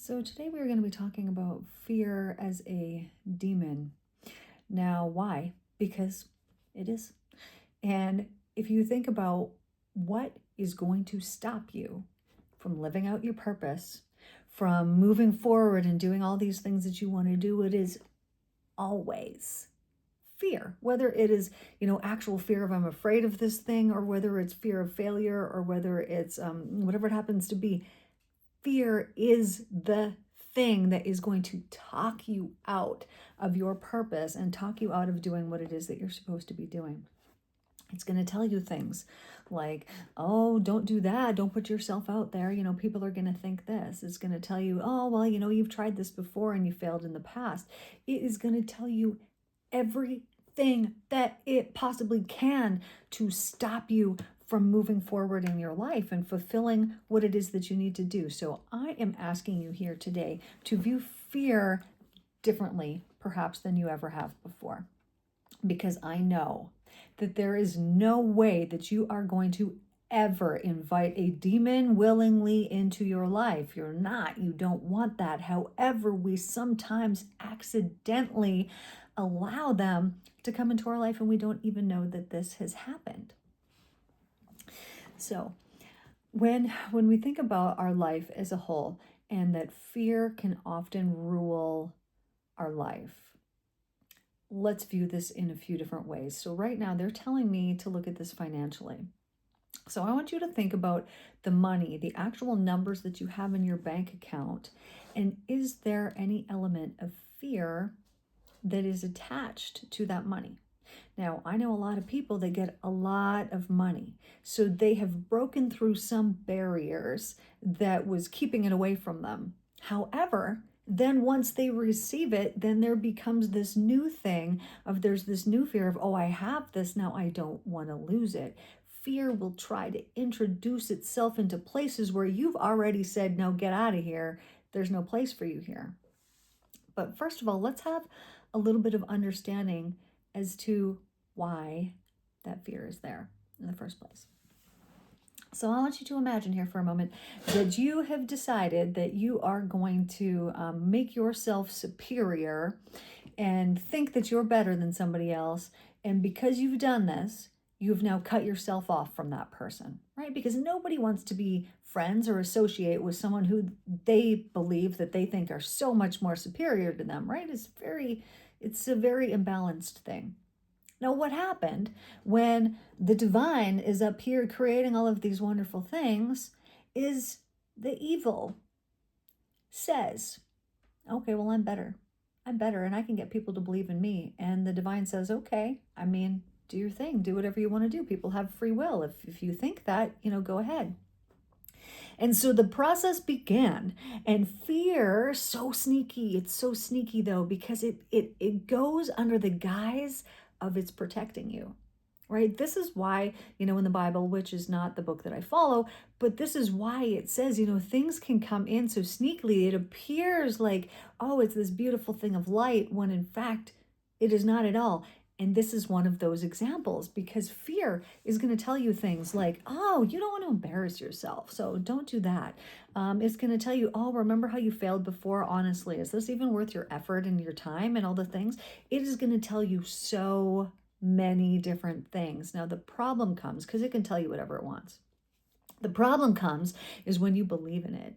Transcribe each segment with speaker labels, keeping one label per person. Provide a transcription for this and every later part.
Speaker 1: So, today we are going to be talking about fear as a demon. Now, why? Because it is. And if you think about what is going to stop you from living out your purpose, from moving forward and doing all these things that you want to do, it is always fear. Whether it is, actual fear of I'm afraid of this thing, or whether it's fear of failure, or whether it's whatever it happens to be. Fear is the thing that is going to talk you out of your purpose and talk you out of doing what it is that you're supposed to be doing. It's going to tell you things like, oh, don't do that. Don't put yourself out there. People are going to think this. It's going to tell you, oh, well, you've tried this before and you failed in the past. It is going to tell you everything that it possibly can to stop you from moving forward in your life and fulfilling what it is that you need to do. So I am asking you here today to view fear differently, perhaps, than you ever have before. Because I know that there is no way that you are going to ever invite a demon willingly into your life. You're not. You don't want that. However, we sometimes accidentally allow them to come into our life and we don't even know that this has happened. So, when we think about our life as a whole and that fear can often rule our life, let's view this in a few different ways. So right now they're telling me to look at this financially. So I want you to think about the money, the actual numbers that you have in your bank account, and is there any element of fear that is attached to that money? Now, I know a lot of people that get a lot of money. So they have broken through some barriers that was keeping it away from them. However, then once they receive it, then there becomes this new thing of there's this new fear of, oh, I have this, now I don't want to lose it. Fear will try to introduce itself into places where you've already said, no, get out of here. There's no place for you here. But first of all, let's have a little bit of understanding as to why that fear is there in the first place. So I want you to imagine here for a moment that you have decided that you are going to make yourself superior and think that you're better than somebody else. And because you've done this, you've now cut yourself off from that person, right? Because nobody wants to be friends or associate with someone who they believe that they think are so much more superior to them, right? It's a very imbalanced thing. Now, what happened when the divine is up here creating all of these wonderful things is the evil says, okay, well, I'm better, and I can get people to believe in me. And the divine says, okay, do your thing, do whatever you want to do. People have free will. If you think that, go ahead. And so the process began, and fear, so sneaky. It's so sneaky though, because it goes under the guise of it's protecting you, right? This is why, in the Bible, which is not the book that I follow, but this is why it says, things can come in so sneakily. It appears like, oh, it's this beautiful thing of light, when in fact, it is not at all. And this is one of those examples, because fear is going to tell you things like, oh, you don't want to embarrass yourself, so don't do that. It's going to tell you, oh, remember how you failed before? Honestly, is this even worth your effort and your time and all the things? It is going to tell you so many different things. Now, the problem comes, because it can tell you whatever it wants. The problem comes is when you believe in it,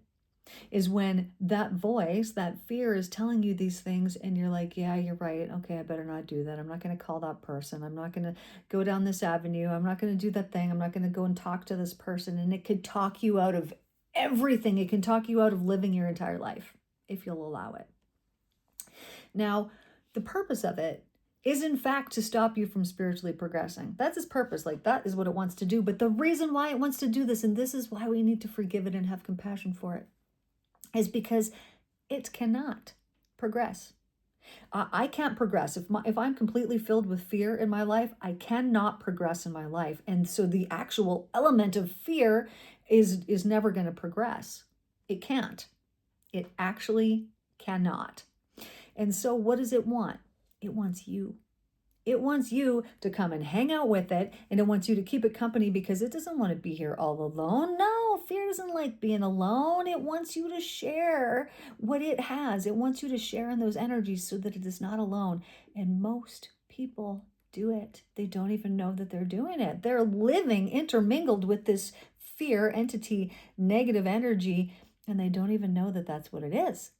Speaker 1: is when that voice, that fear is telling you these things and you're like, yeah, you're right. Okay, I better not do that. I'm not going to call that person. I'm not going to go down this avenue. I'm not going to do that thing. I'm not going to go and talk to this person. And it could talk you out of everything. It can talk you out of living your entire life if you'll allow it. Now, the purpose of it is in fact to stop you from spiritually progressing. That's its purpose. Like, that is what it wants to do. But the reason why it wants to do this, and this is why we need to forgive it and have compassion for it, is because it cannot progress. I can't progress. If I'm completely filled with fear in my life, I cannot progress in my life. And so the actual element of fear is never going to progress. It can't. It actually cannot. And so what does it want? It wants you. It wants you to come and hang out with it, and it wants you to keep it company because it doesn't want to be here all alone. No, fear doesn't like being alone. It wants you to share what it has. It wants you to share in those energies so that it is not alone. And most people do it. They don't even know that they're doing it. They're living intermingled with this fear entity, negative energy, and they don't even know that that's what it is.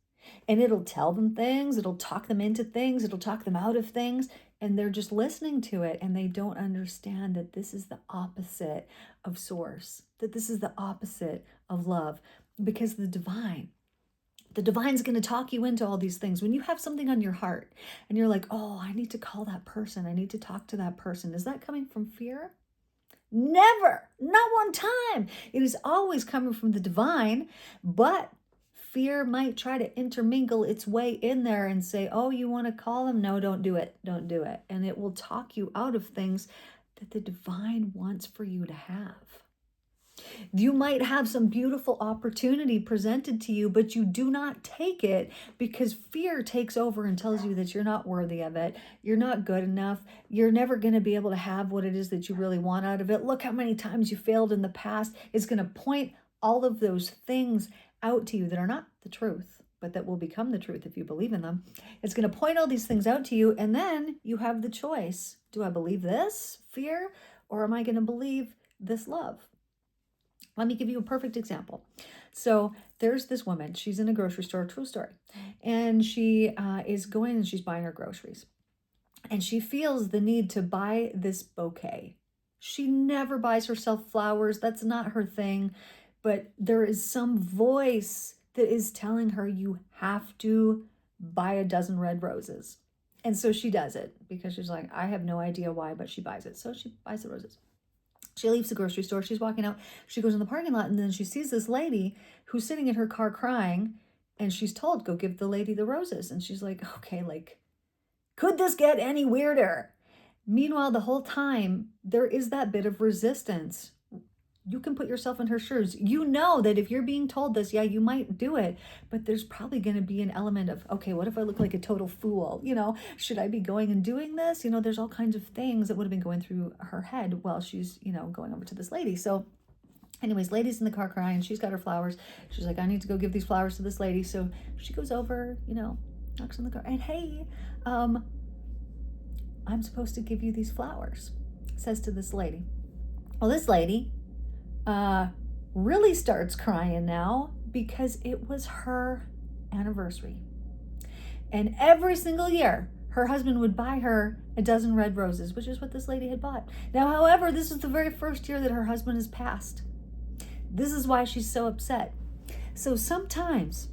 Speaker 1: And it'll tell them things, it'll talk them into things, it'll talk them out of things, and they're just listening to it, and they don't understand that this is the opposite of source, that this is the opposite of love, because the divine's going to talk you into all these things. When you have something on your heart and you're like, oh, I need to call that person, I need to talk to that person, is that coming from fear? Never, not one time. It is always coming from the divine, but fear might try to intermingle its way in there and say, oh, you want to call them? No, don't do it. Don't do it. And it will talk you out of things that the divine wants for you to have. You might have some beautiful opportunity presented to you, but you do not take it because fear takes over and tells you that you're not worthy of it. You're not good enough. You're never going to be able to have what it is that you really want out of it. Look how many times you failed in the past. It's going to point all of those things out to you that are not the truth, but that will become the truth if you believe in them. It's going to point all these things out to you, and then you have the choice. Do I believe this fear, or am I going to believe this love? Let me give you a perfect example. So there's this woman, she's in a grocery store, true story, and she is going and she's buying her groceries. And she feels the need to buy this bouquet. She never buys herself flowers. That's not her thing. But there is some voice that is telling her you have to buy a dozen red roses. And so she does it because she's like, I have no idea why, but she buys it. So she buys the roses. She leaves the grocery store. She's walking out. She goes in the parking lot, and then she sees this lady who's sitting in her car crying, and she's told, go give the lady the roses. And she's like, okay, like, could this get any weirder? Meanwhile, the whole time, there is that bit of resistance. You can put yourself in her shoes. You know that if you're being told this, yeah, you might do it, but there's probably going to be an element of, okay, what if I look like a total fool? Should I be going and doing this? There's all kinds of things that would have been going through her head while she's, going over to this lady. So anyways, lady's in the car crying. She's got her flowers. She's like, I need to go give these flowers to this lady. So she goes over, knocks on the car, and hey, I'm supposed to give you these flowers, says to this lady. Well, this lady really starts crying now because it was her anniversary. And every single year, her husband would buy her a dozen red roses, which is what this lady had bought. Now, however, this is the very first year that her husband has passed. This is why she's so upset. So sometimes,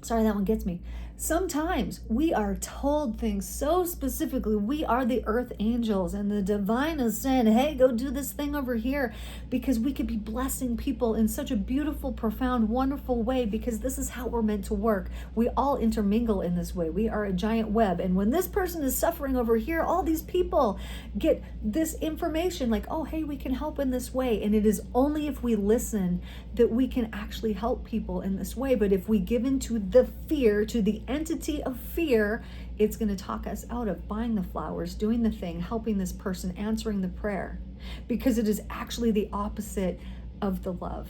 Speaker 1: sorry, that one gets me. Sometimes we are told things so specifically. We are the earth angels, and the divine is saying, hey, go do this thing over here, because we could be blessing people in such a beautiful, profound, wonderful way, because this is how we're meant to work. We all intermingle in this way. We are a giant web. And when this person is suffering over here, all these people get this information like, oh, hey, we can help in this way. And it is only if we listen that we can actually help people in this way. But if we give into the fear, to the entity of fear, it's going to talk us out of buying the flowers, doing the thing, helping this person, answering the prayer, because it is actually the opposite of the love.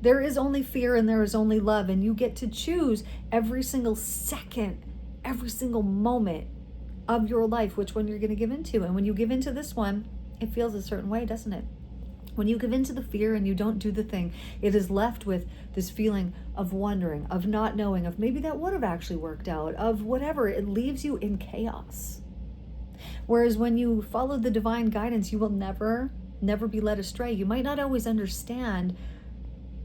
Speaker 1: There is only fear and there is only love, and you get to choose every single second, every single moment of your life which one you're going to give into. And when you give into this one, it feels a certain way, doesn't it? When you give into the fear and you don't do the thing, it is left with this feeling of wondering, of not knowing, of maybe that would have actually worked out, of whatever. It leaves you in chaos. Whereas when you follow the divine guidance, you will never be led astray. You might not always understand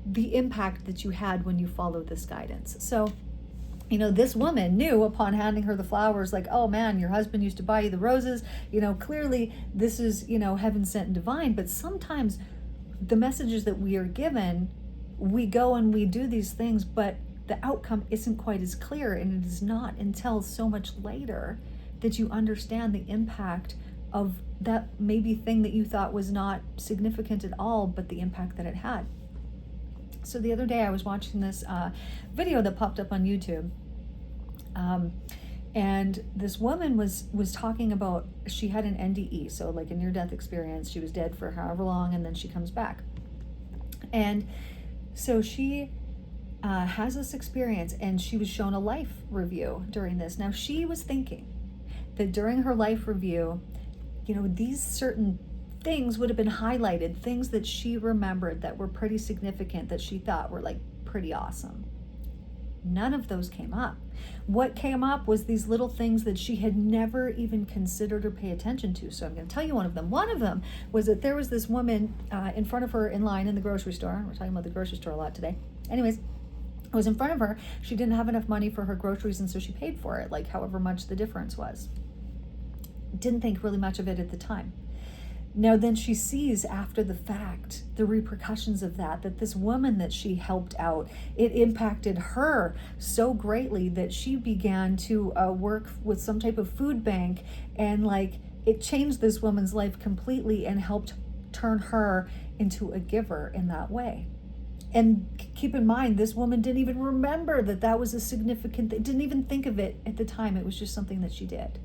Speaker 1: the impact that you had when you followed this guidance. So, this woman knew upon handing her the flowers, like, oh man, your husband used to buy you the roses. Clearly this is, heaven sent and divine. But sometimes the messages that we are given, we go and we do these things, but the outcome isn't quite as clear. And it is not until so much later that you understand the impact of that maybe thing that you thought was not significant at all, but the impact that it had. So the other day I was watching this video that popped up on YouTube. And this woman was talking about, she had an NDE, so like a near-death experience. She was dead for however long, and then she comes back. And so she has this experience, and she was shown a life review during this. Now, she was thinking that during her life review, these certain things would have been highlighted, things that she remembered that were pretty significant, that she thought were like pretty awesome. None of those came up. What came up was these little things that she had never even considered or pay attention to. So I'm going to tell you one of them. One of them was that there was this woman in front of her in line in the grocery store. We're talking about the grocery store a lot today. Anyways, I was in front of her. She didn't have enough money for her groceries, and so she paid for it, like however much the difference was. Didn't think really much of it at the time. Now then she sees after the fact the repercussions of that this woman that she helped out, it impacted her so greatly that she began to work with some type of food bank, and like it changed this woman's life completely and helped turn her into a giver in that way. And keep in mind, this woman didn't even remember that was a significant thing, didn't even think of it at the time. It was just something that she did.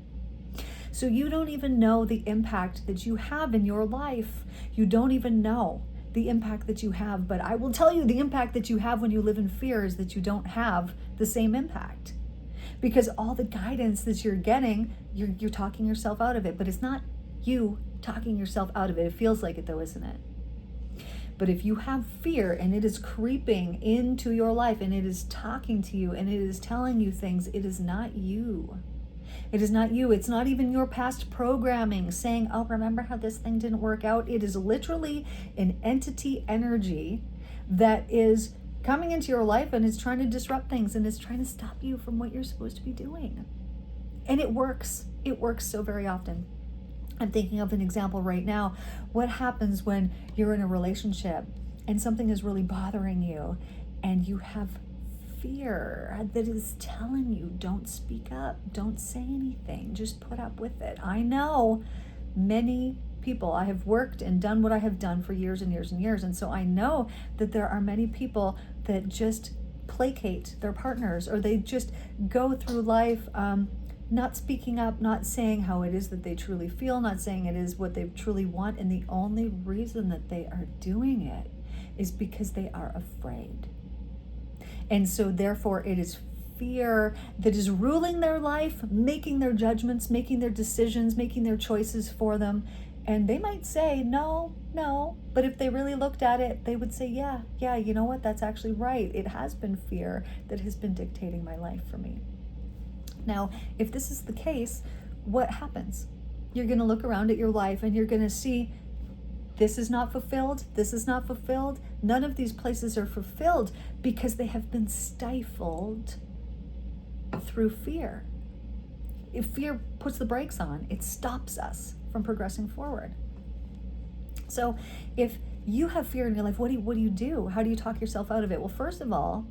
Speaker 1: So you don't even know the impact that you have in your life. You don't even know the impact that you have. But I will tell you, the impact that you have when you live in fear is that you don't have the same impact. Because all the guidance that you're getting, you're talking yourself out of it. But it's not you talking yourself out of it. It feels like it though, isn't it? But if you have fear and it is creeping into your life and it is talking to you and it is telling you things, it is not you. It is not you. It's not even your past programming saying, oh, remember how this thing didn't work out? It is literally an entity energy that is coming into your life and is trying to disrupt things and is trying to stop you from what you're supposed to be doing. And it works. It works so very often. I'm thinking of an example right now. What happens when you're in a relationship and something is really bothering you and you have fear that is telling you, don't speak up, don't say anything, just put up with it. I know many people, I have worked and done what I have done for years and years and years, and so I know that there are many people that just placate their partners, or they just go through life not speaking up, not saying how it is that they truly feel, not saying it is what they truly want, and the only reason that they are doing it is because they are afraid. And so therefore it is fear that is ruling their life, making their judgments, making their decisions, making their choices for them. And they might say, no, but if they really looked at it, they would say, yeah, you know what, that's actually right. It has been fear that has been dictating my life for me. Now, if this is the case, what happens? You're going to look around at your life and you're going to see, this is not fulfilled, this is not fulfilled. None of these places are fulfilled because they have been stifled through fear. If fear puts the brakes on, it stops us from progressing forward. So if you have fear in your life, what do you do? How do you talk yourself out of it? Well, first of all,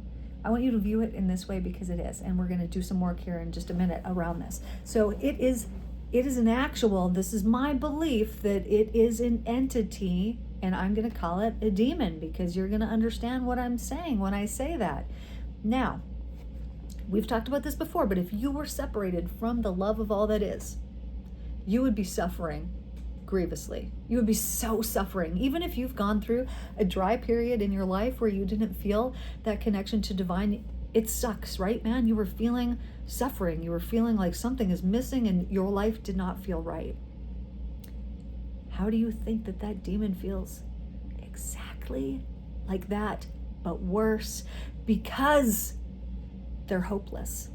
Speaker 1: I want you to view it in this way because it is, and we're going to do some work here in just a minute around this. So it is an actual, this is my belief that it is an entity, and I'm going to call it a demon because you're going to understand what I'm saying when I say that. Now, we've talked about this before, but if you were separated from the love of all that is, you would be suffering grievously. You would be so suffering. Even if you've gone through a dry period in your life where you didn't feel that connection to divine, it sucks, right, man? You were feeling suffering. You were feeling like something is missing and your life did not feel right. How do you think that demon feels? Exactly like that, but worse, because they're hopeless.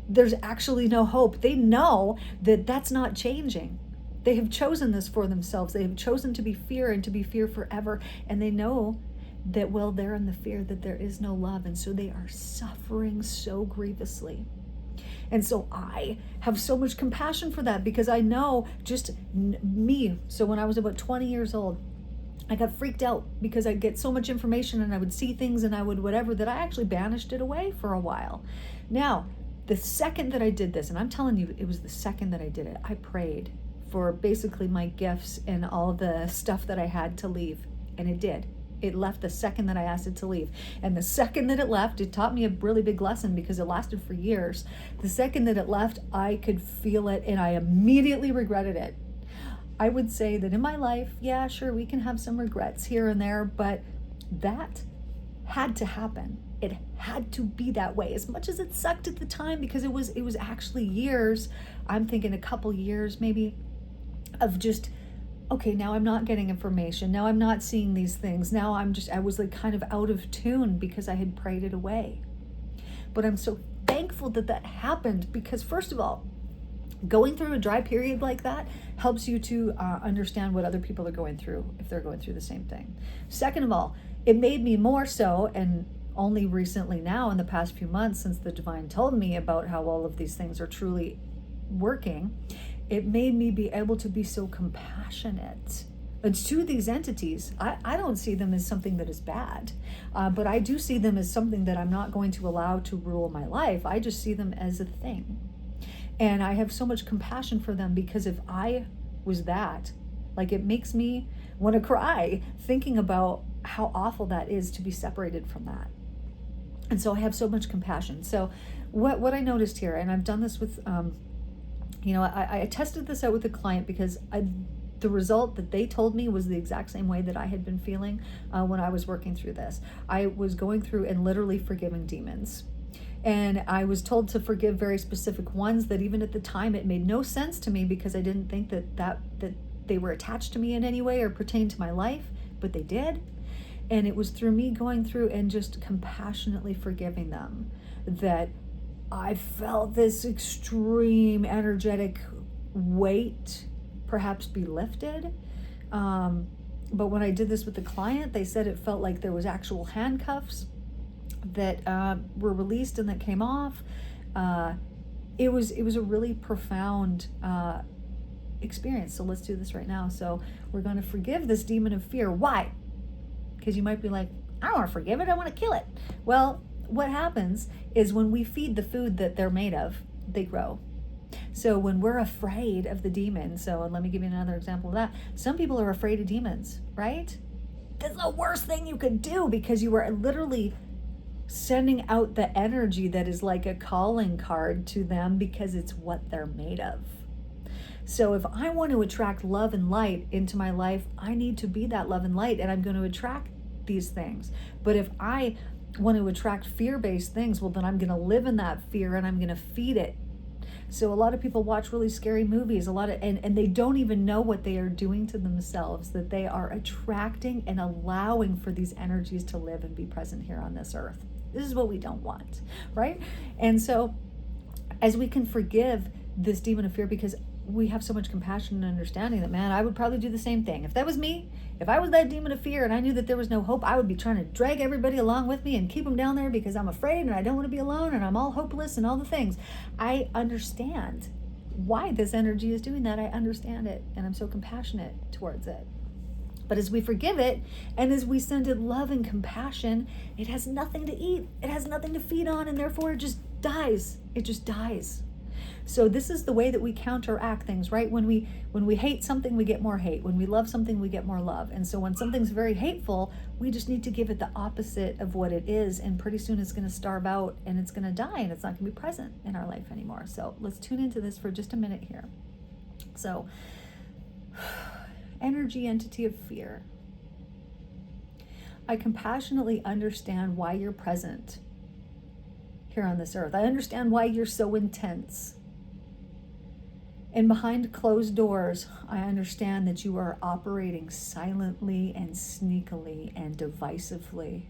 Speaker 1: There's actually no hope. They know that that's not changing. They have chosen this for themselves. They have chosen to be fear and to be fear forever. And they know that, well, they're in the fear that there is no love. And so they are suffering so grievously. And so I have so much compassion for that because I know just me. So when I was about 20 years old, I got freaked out because I'd get so much information and I would see things and I would whatever that I actually banished it away for a while. Now, the second that I did this, and I'm telling you, it was the second that I did it, I prayed for basically my gifts and all the stuff that I had to leave. And it did. It left the second that I asked it to leave. And the second that it left, it taught me a really big lesson because it lasted for years. The second that it left, I could feel it and I immediately regretted it. I would say that in my life, yeah, sure, we can have some regrets here and there, but that had to happen. It had to be that way. As much as it sucked at the time, because it was actually years, I'm thinking a couple years maybe, of just, okay, now I'm not getting information. Now I'm not seeing these things. Now I was like kind of out of tune because I had prayed it away. But I'm so thankful that that happened, because first of all, going through a dry period like that helps you to understand what other people are going through if they're going through the same thing. Second of all, it made me more so, and only recently now in the past few months since the divine told me about how all of these things are truly working, it made me be able to be so compassionate. And to these entities, I don't see them as something that is bad, but I do see them as something that I'm not going to allow to rule my life. I just see them as a thing. And I have so much compassion for them, because if I was that, like, it makes me want to cry thinking about how awful that is to be separated from that. And so I have so much compassion. So what I noticed here, and I've done this with, I tested this out with a client because the result that they told me was the exact same way that I had been feeling when I was working through this. I was going through and literally forgiving demons. And I was told to forgive very specific ones that even at the time it made no sense to me, because I didn't think that they were attached to me in any way or pertained to my life, but they did. And it was through me going through and just compassionately forgiving them that I felt this extreme energetic weight perhaps be lifted. But when I did this with the client, they said it felt like there was actual handcuffs that were released and that came off. It was a really profound experience. So let's do this right now. So we're going to forgive this demon of fear. Why? Because you might be like, I don't want to forgive it, I want to kill it. Well, what happens is when we feed the food that they're made of, they grow. So when we're afraid of the demon, so let me give you another example of that. Some people are afraid of demons, right? That's the worst thing you could do, because you are literally sending out the energy that is like a calling card to them, because it's what they're made of. So if I want to attract love and light into my life, I need to be that love and light, and I'm going to attract these things. But if I want to attract fear-based things, well, then I'm going to live in that fear and I'm going to feed it. So a lot of people watch really scary movies, and they don't even know what they are doing to themselves, that they are attracting and allowing for these energies to live and be present here on this earth. This is what we don't want, right? And so as we can forgive this demon of fear, because we have so much compassion and understanding that, man, I would probably do the same thing. If that was me, if I was that demon of fear and I knew that there was no hope, I would be trying to drag everybody along with me and keep them down there because I'm afraid and I don't want to be alone and I'm all hopeless and all the things. I understand why this energy is doing that. I understand it, and I'm so compassionate towards it. But as we forgive it and as we send it love and compassion, it has nothing to eat. It has nothing to feed on, and therefore it just dies. It just dies. So this is the way that we counteract things, right? When we hate something, we get more hate. When we love something, we get more love. And so when something's very hateful, we just need to give it the opposite of what it is, and pretty soon it's going to starve out and it's going to die, and it's not going to be present in our life anymore. So let's tune into this for just a minute here. So energy entity of fear. I compassionately understand why you're present here on this earth. I understand why you're so intense. And behind closed doors, I understand that you are operating silently and sneakily and divisively.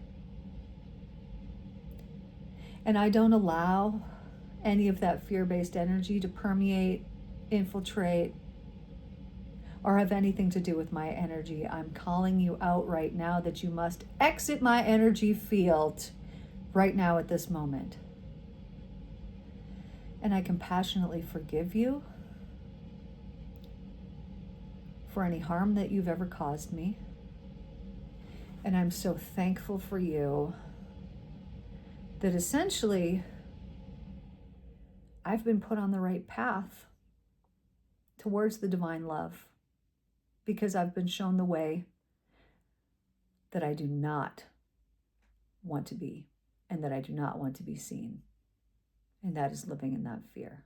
Speaker 1: And I don't allow any of that fear-based energy to permeate, infiltrate, or have anything to do with my energy. I'm calling you out right now that you must exit my energy field right now at this moment. And I compassionately forgive you for any harm that you've ever caused me. And I'm so thankful for you that essentially I've been put on the right path towards the divine love, because I've been shown the way that I do not want to be and that I do not want to be seen. And that is living in that fear.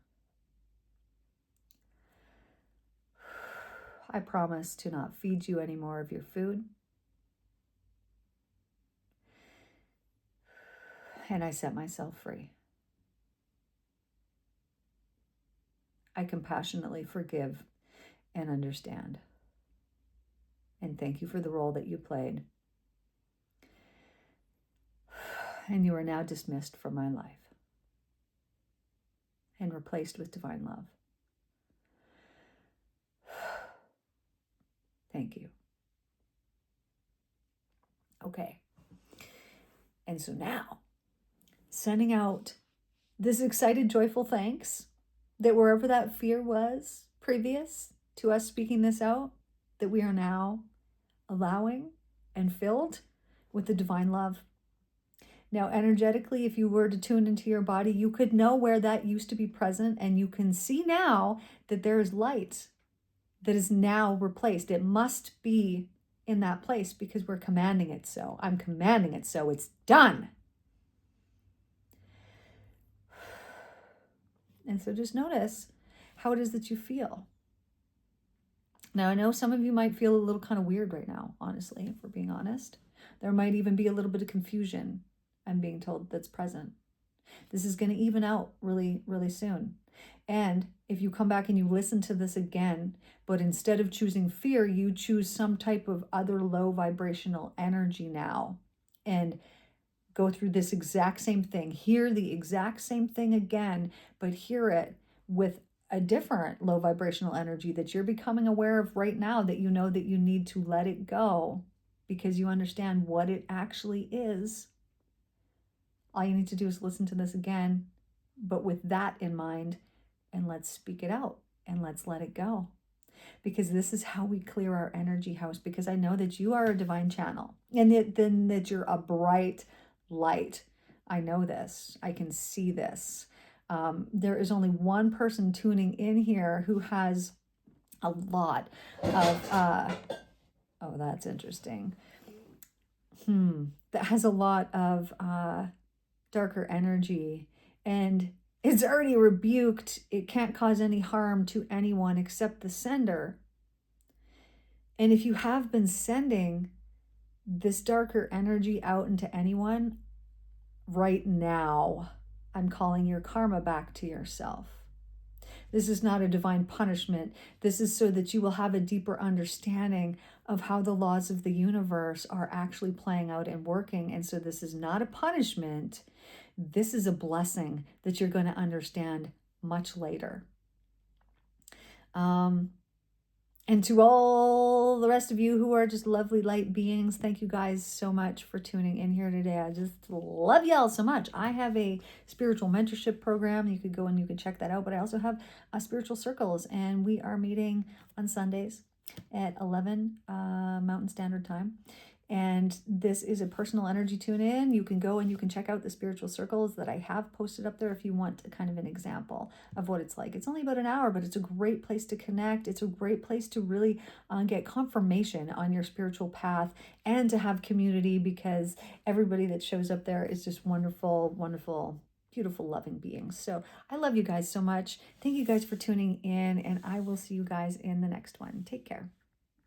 Speaker 1: I promise to not feed you any more of your food. And I set myself free. I compassionately forgive and understand. And thank you for the role that you played. And you are now dismissed from my life and replaced with divine love. Thank you. Okay. And so now, sending out this excited, joyful thanks that wherever that fear was previous to us speaking this out, that we are now allowing and filled with the divine love. Now, energetically, if you were to tune into your body, you could know where that used to be present, and you can see now that there is light that is now replaced. It must be in that place because we're commanding it so. I'm commanding it so. It's done. And so just notice how it is that you feel. Now, I know some of you might feel a little kind of weird right now, honestly, if we're being honest. There might even be a little bit of confusion, I'm being told, that's present. This is going to even out really, really soon. And if you come back and you listen to this again, but instead of choosing fear, you choose some type of other low vibrational energy now and go through this exact same thing, hear the exact same thing again, but hear it with a different low vibrational energy that you're becoming aware of right now, that you know that you need to let it go because you understand what it actually is. All you need to do is listen to this again, but with that in mind, and let's speak it out and let's let it go. Because this is how we clear our energy house, because I know that you are a divine channel and that you're a bright light. I know this. I can see this. There is only one person tuning in here who has a lot of, oh, that's interesting. That has a lot of darker energy, and it's already rebuked. It can't cause any harm to anyone except the sender. And if you have been sending this darker energy out into anyone, right now, I'm calling your karma back to yourself. This is not a divine punishment. This is so that you will have a deeper understanding of how the laws of the universe are actually playing out and working. And so this is not a punishment. This is a blessing that you're going to understand much later. And to all the rest of you who are just lovely light beings, thank you guys so much for tuning in here today. I just love y'all so much. I have a spiritual mentorship program. You could go and you can check that out. But I also have spiritual circles, and we are meeting on Sundays at 11 Mountain Standard Time. And this is a personal energy tune in. You can go and you can check out the spiritual circles that I have posted up there if you want kind of an example of what it's like. It's only about an hour, but it's a great place to connect. It's a great place to really get confirmation on your spiritual path and to have community, because everybody that shows up there is just wonderful, wonderful, beautiful, loving beings. So I love you guys so much. Thank you guys for tuning in, and I will see you guys in the next one. Take care.